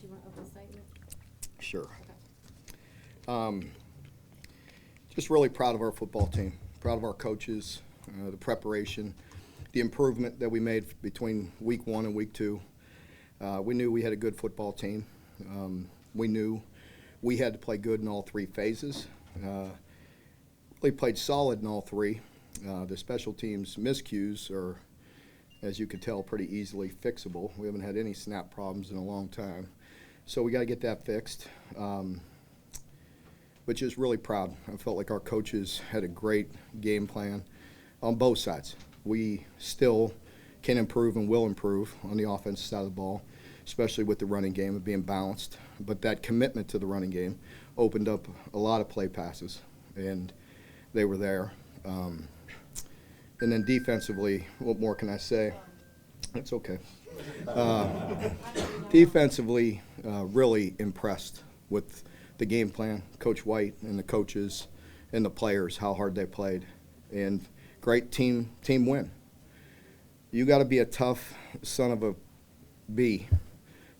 you want open statement? Sure. Okay. Just really proud of our football team, proud of our coaches, the preparation, the improvement that we made between week 1 and week 2. We knew we had a good football team. We knew we had to play good in all 3 phases. Really played solid in all 3. The special teams miscues are, as you could tell, pretty easily fixable. We haven't had any snap problems in a long time. So we got to get that fixed. But just really proud. I felt like our coaches had a great game plan on both sides. We still can improve and will improve on the offensive side of the ball, especially with the running game of being balanced. But that commitment to the running game opened up a lot of play passes, and they were there. And then defensively, what more can I say? It's okay. Defensively, really impressed with the game plan, Coach White and the coaches and the players, how hard they played, and great team win. You got to be a tough son of a bee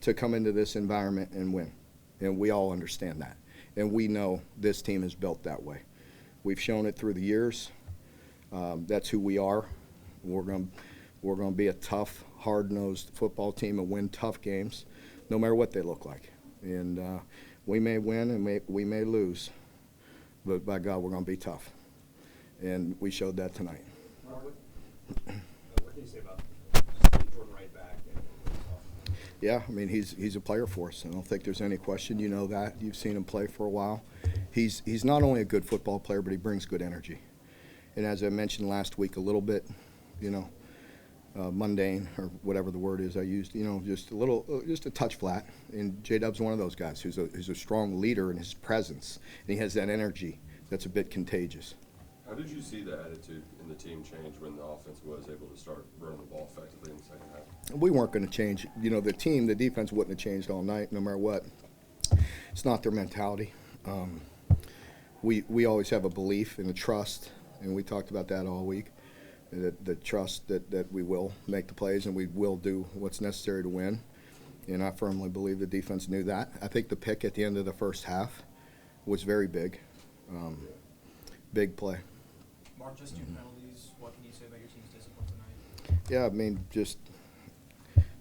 to come into this environment and win, and we all understand that, and we know this team is built that way. We've shown it through the years. That's who we are. We're going to be a tough, hard-nosed football team and win tough games, no matter what they look like. And we may win and we may lose, but by God, we're going to be tough. And we showed that tonight. What can you say about Steve Jordan right back? Yeah, I mean, he's a player for us. I don't think there's any question. You know that. You've seen him play for a while. He's not only a good football player, but he brings good energy. And as I mentioned last week a little bit, mundane or whatever the word is I used, just a touch flat. And J-Dub's one of those guys who's a strong leader in his presence. And he has that energy that's a bit contagious. How did you see the attitude in the team change when the offense was able to start running the ball effectively in the second half? We weren't going to change. The defense wouldn't have changed all night, no matter what. It's not their mentality. We always have a belief and a trust, and we talked about that all week, the trust that we will make the plays and we will do what's necessary to win. And I firmly believe the defense knew that. I think the pick at the end of the first half was very big. Big play. Mark, just 2 penalties. What can you say about your team's discipline tonight? Yeah, I mean, just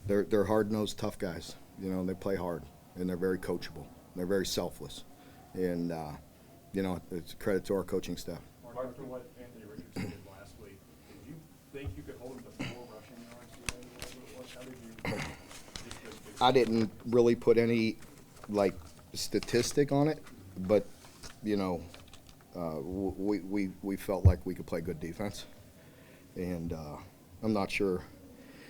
they're hard-nosed, tough guys. They play hard, and they're very coachable. They're very selfless. And, it's a credit to our coaching staff. Mark, after what Anthony Richardson did last week, did you think you could hold him to 4 rushing yards today? How did you I didn't really put any, statistic on it, but, we felt like we could play good defense. And I'm not sure.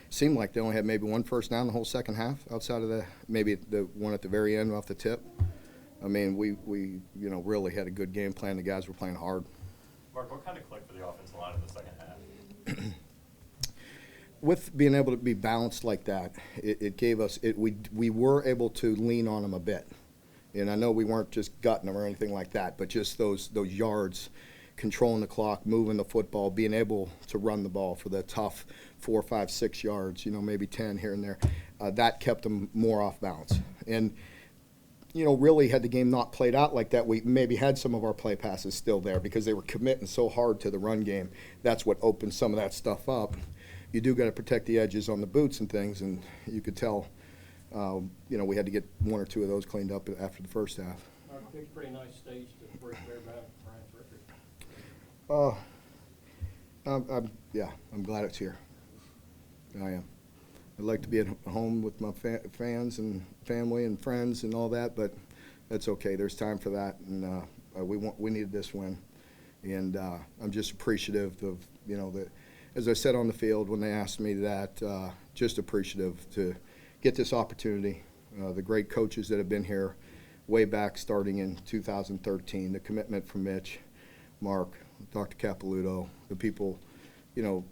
Seemed like they only had maybe 1 first down the whole second half outside of maybe the one at the very end off the tip. I mean, we really had a good game plan. The guys were playing hard. Mark, what kind of clicked for the offensive line in the second half? With being able to be balanced like that, it gave us we were able to lean on them a bit. And I know we weren't just gutting them or anything like that, but just those yards, controlling the clock, moving the football, being able to run the ball for the tough 4, 5, 6 yards, maybe 10 here and there, that kept them more off balance. And, really had the game not played out like that, we maybe had some of our play passes still there because they were committing so hard to the run game. That's what opened some of that stuff up. You do got to protect the edges on the boots and things, and you could tell, we had to get 1 or 2 of those cleaned up after the first half. Mark, picked a pretty nice stage to break their back, Brian's record. I'm glad it's here. I am. I'd like to be at home with my fans and family and friends and all that, but that's okay. There's time for that, and we needed this win. And I'm just appreciative of, as I said on the field when they asked me that, just appreciative to get this opportunity. The great coaches that have been here way back starting in 2013, the commitment from Mitch, Mark, Dr. Capilouto, the people,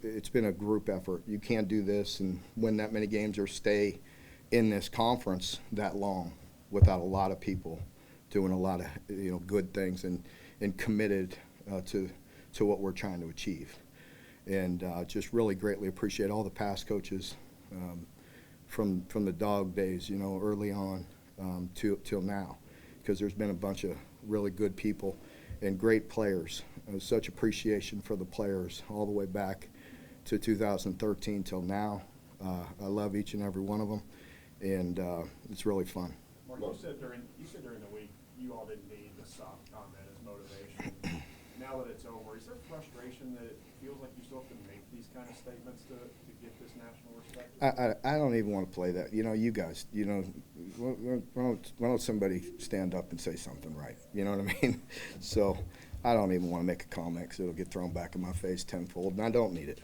it's been a group effort. You can't do this and win that many games or stay in this conference that long without a lot of people doing a lot of, good things and committed to what we're trying to achieve. And just really greatly appreciate all the past coaches from the dog days, early on, till now, because there's been a bunch of really good people and great players. Such appreciation for the players all the way back to 2013 till now. I love each and every one of them, and it's really fun. Mark, you said during the week you all didn't need the soft comment as motivation. Now that it's over, is there frustration that it feels like you still have to make these kind of statements to get this national respect? I don't even want to play that. You know, you guys, you know, why don't somebody stand up and say something right? You know what I mean? So I don't even want to make a comment because it'll get thrown back in my face tenfold, and I don't need it.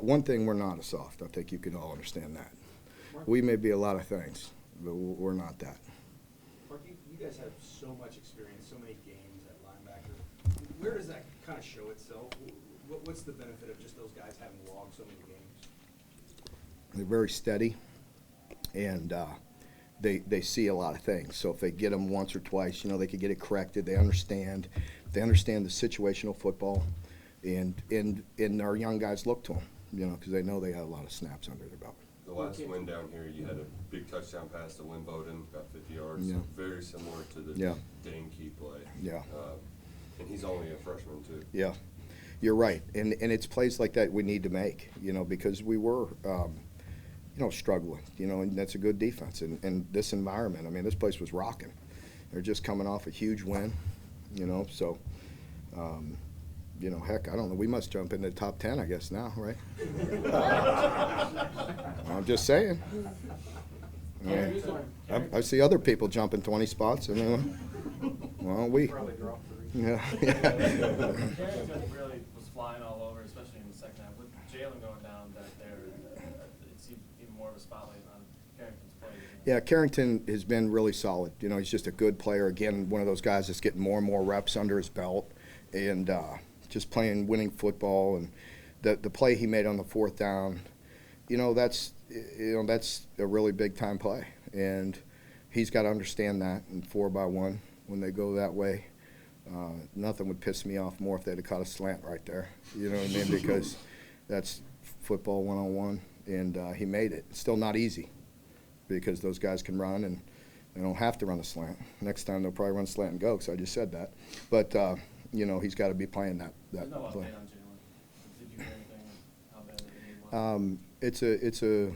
One thing, we're not a soft. I think you can all understand that. We may be a lot of things, but we're not that. Mark, you guys have so much experience, so many games at linebacker. Where does that kind of show itself? What's the benefit of just those guys having logged so many games? They're very steady, and they see a lot of things. So if they get them once or twice, you know, they could get it corrected. They understand. They understand the situational football, and our young guys look to them, you know, because they know they have a lot of snaps under their belt. The last win down here, you had a big touchdown pass to Lynn Bowden, about 50 yards. Yeah. So very similar to the Yeah. Dane Key play. Yeah. And he's only a freshman, too. Yeah, you're right, and it's plays like that we need to make, you know, because we were, you know, struggling, you know, and that's a good defense. And this environment, I mean, this place was rocking. They're just coming off a huge win, you know, so, you know, heck, I don't know. We must jump in the top 10, I guess, now, right? I'm just saying. I mean, I see other people jumping 20 spots. I mean, well, we. Probably drop three. Yeah. Carrington really was flying all over, especially in the second half. With Jalen going down back there, it's even more of a spotlight on Carrington's play. Yeah, Carrington has been really solid. You know, he's just a good player. Again, one of those guys that's getting more and more reps under his belt, and just playing winning football. And the play he made on the fourth down, you know, that's a really big time play, and he's got to understand that. And 4-by-1, when they go that way, nothing would piss me off more if they'd have caught a slant right there. You know what I mean? Because that's football 101, and he made it. It's still not easy, because those guys can run, and they don't have to run a slant. Next time they'll probably run slant and go, because I just said that. But, you know, he's got to be playing that There's no play. update on Jalen. Did you hear anything how bad the knee was?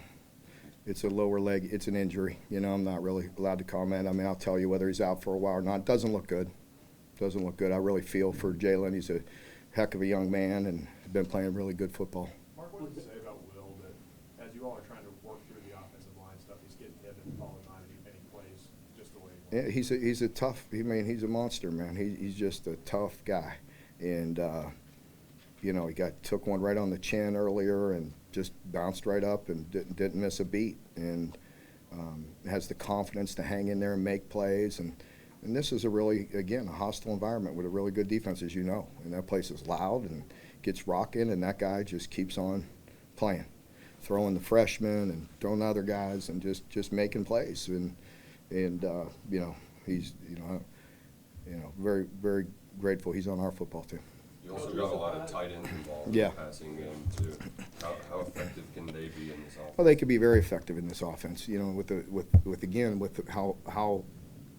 It's a lower leg. It's an injury. You know, I'm not really allowed to comment. I mean, I'll tell you whether he's out for a while or not. Doesn't look good. Doesn't look good. I really feel for Jalen. He's a heck of a young man and been playing really good football. Mark, what did you say about Will, that as you all are trying to work through the offensive line stuff, he's getting hit and falling on it, and he plays just the way he wants? Yeah, he's a tough. I mean, he's a monster, man. He's just a tough guy, and you know, he took one right on the chin earlier and just bounced right up and didn't miss a beat, and has the confidence to hang in there and make plays. And this is a really, again, a hostile environment with a really good defense, as you know. And that place is loud and gets rocking, and that guy just keeps on playing, throwing the freshmen and throwing other guys and just making plays. And you know, he's, you know, very, very grateful he's on our football team. You also got a lot of tight ends involved Yeah. in the passing game, too. How effective can they be in this offense? Well, they could be very effective in this offense. You know, with how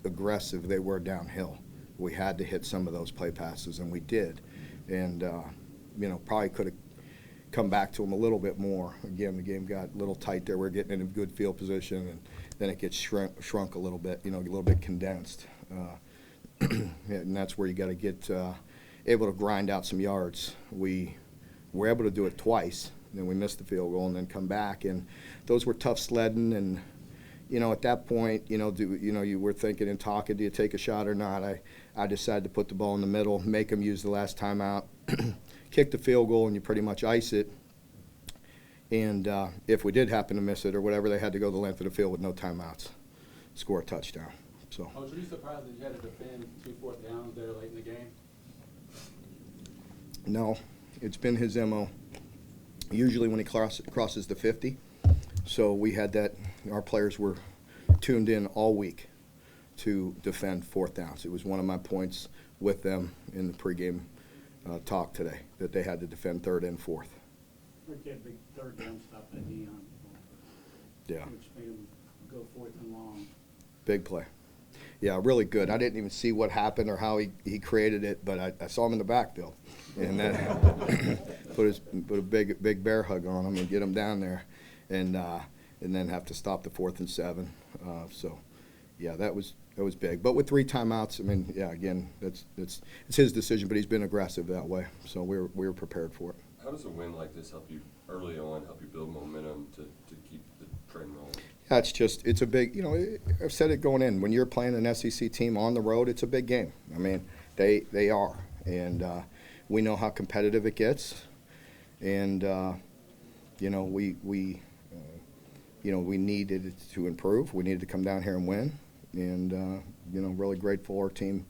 aggressive they were downhill. We had to hit some of those play passes, and we did. And you know, probably could have come back to them a little bit more. Again, the game got a little tight there. We're getting in a good field position, and then it gets shrunk a little bit. You know, a little bit condensed. And that's where you got to get able to grind out some yards. We were able to do it twice. Then we missed the field goal and then come back, and those were tough sledding. And you know, at that point, you know, you were thinking and talking, do you take a shot or not? I decided to put the ball in the middle, make them use the last timeout, kick the field goal, and you pretty much ice it. And if we did happen to miss it or whatever, they had to go the length of the field with no timeouts, score a touchdown. So. Coach, were you surprised that you had to defend 2 fourth downs there late in the game? No, it's been his MO. Usually when he crosses the 50. So we had that, our players were tuned in all week to defend fourth downs. It was one of my points with them in the pregame talk today, that they had to defend third and fourth. Rick had a big third down stop at Neon. Yeah. Which made him go fourth and long. Big play. Yeah, really good. I didn't even see what happened or how he created it, but I saw him in the backfield. And then put a big bear hug on him and get him down there. And then have to stop the 4th and 7. So, yeah, that was big. But with 3 timeouts, I mean, yeah, again, it's his decision, but he's been aggressive that way. So we were prepared for it. How does a win like this help you early on, help you build momentum to keep the train rolling? Yeah, it's a big, I've said it going in. When you're playing an SEC team on the road, it's a big game. I mean, they are. And we know how competitive it gets. And, we needed to improve. We needed to come down here and win. And, really grateful our team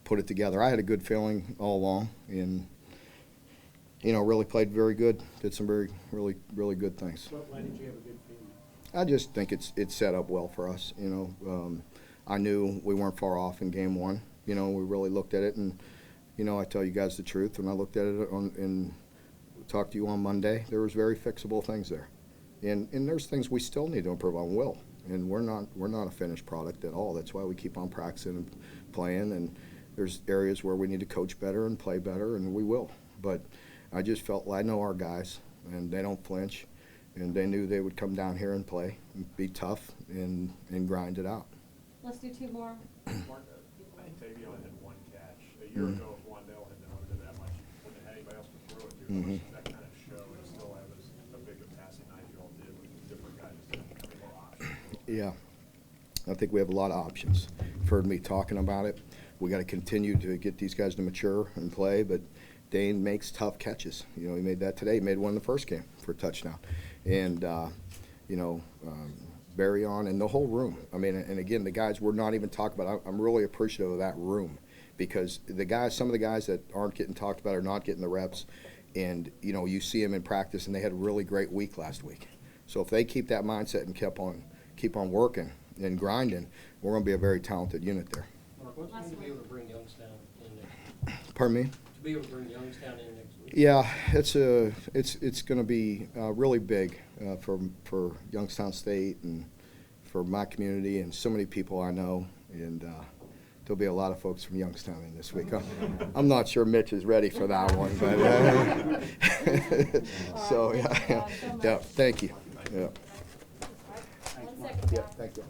put it together. I had a good feeling all along and, really played very good. Did some really good things. Why did you have a good feeling? I just think it's set up well for us. I knew we weren't far off in game 1. We really looked at it, and I tell you guys the truth. When I looked at it and talked to you on Monday, there was very fixable things there, and there's things we still need to improve on. And we're not a finished product at all. That's why we keep on practicing and playing. And there's areas where we need to coach better and play better, and we will. But I just felt I know our guys, and they don't flinch. And they knew they would come down here and play, and be tough, and grind it out. Let's do 2 more. Mark, I think Tavion had 1 catch. A year ago, if Wandell had been under that much, wouldn't have had anybody else to throw it to. That kind of show and still have as big a passing night you all did with different guys, having more options. Yeah, I think we have a lot of options. You've heard me talking about it. We got to continue to get these guys to mature and play, but Dane makes tough catches. He made that today. He made one in the first game for a touchdown. And, Barry on and the whole room. I mean, and again, the guys we're not even talking about. I'm really appreciative of that room because some of the guys that aren't getting talked about are not getting the reps. And, you see them in practice, and they had a really great week last week. So if they keep that mindset and keep on working and grinding, we're going to be a very talented unit there. Mark, what's it mean to be able to bring Youngstown in next? Pardon me? To be able to bring Youngstown in next week? Yeah, it's going to be really big for Youngstown State and for my community and so many people I know. And there'll be a lot of folks from Youngstown in this week. I'm not sure Mitch is ready for that one, but so yeah. Thank you. Yeah. 1 second, Yeah, John. thank you.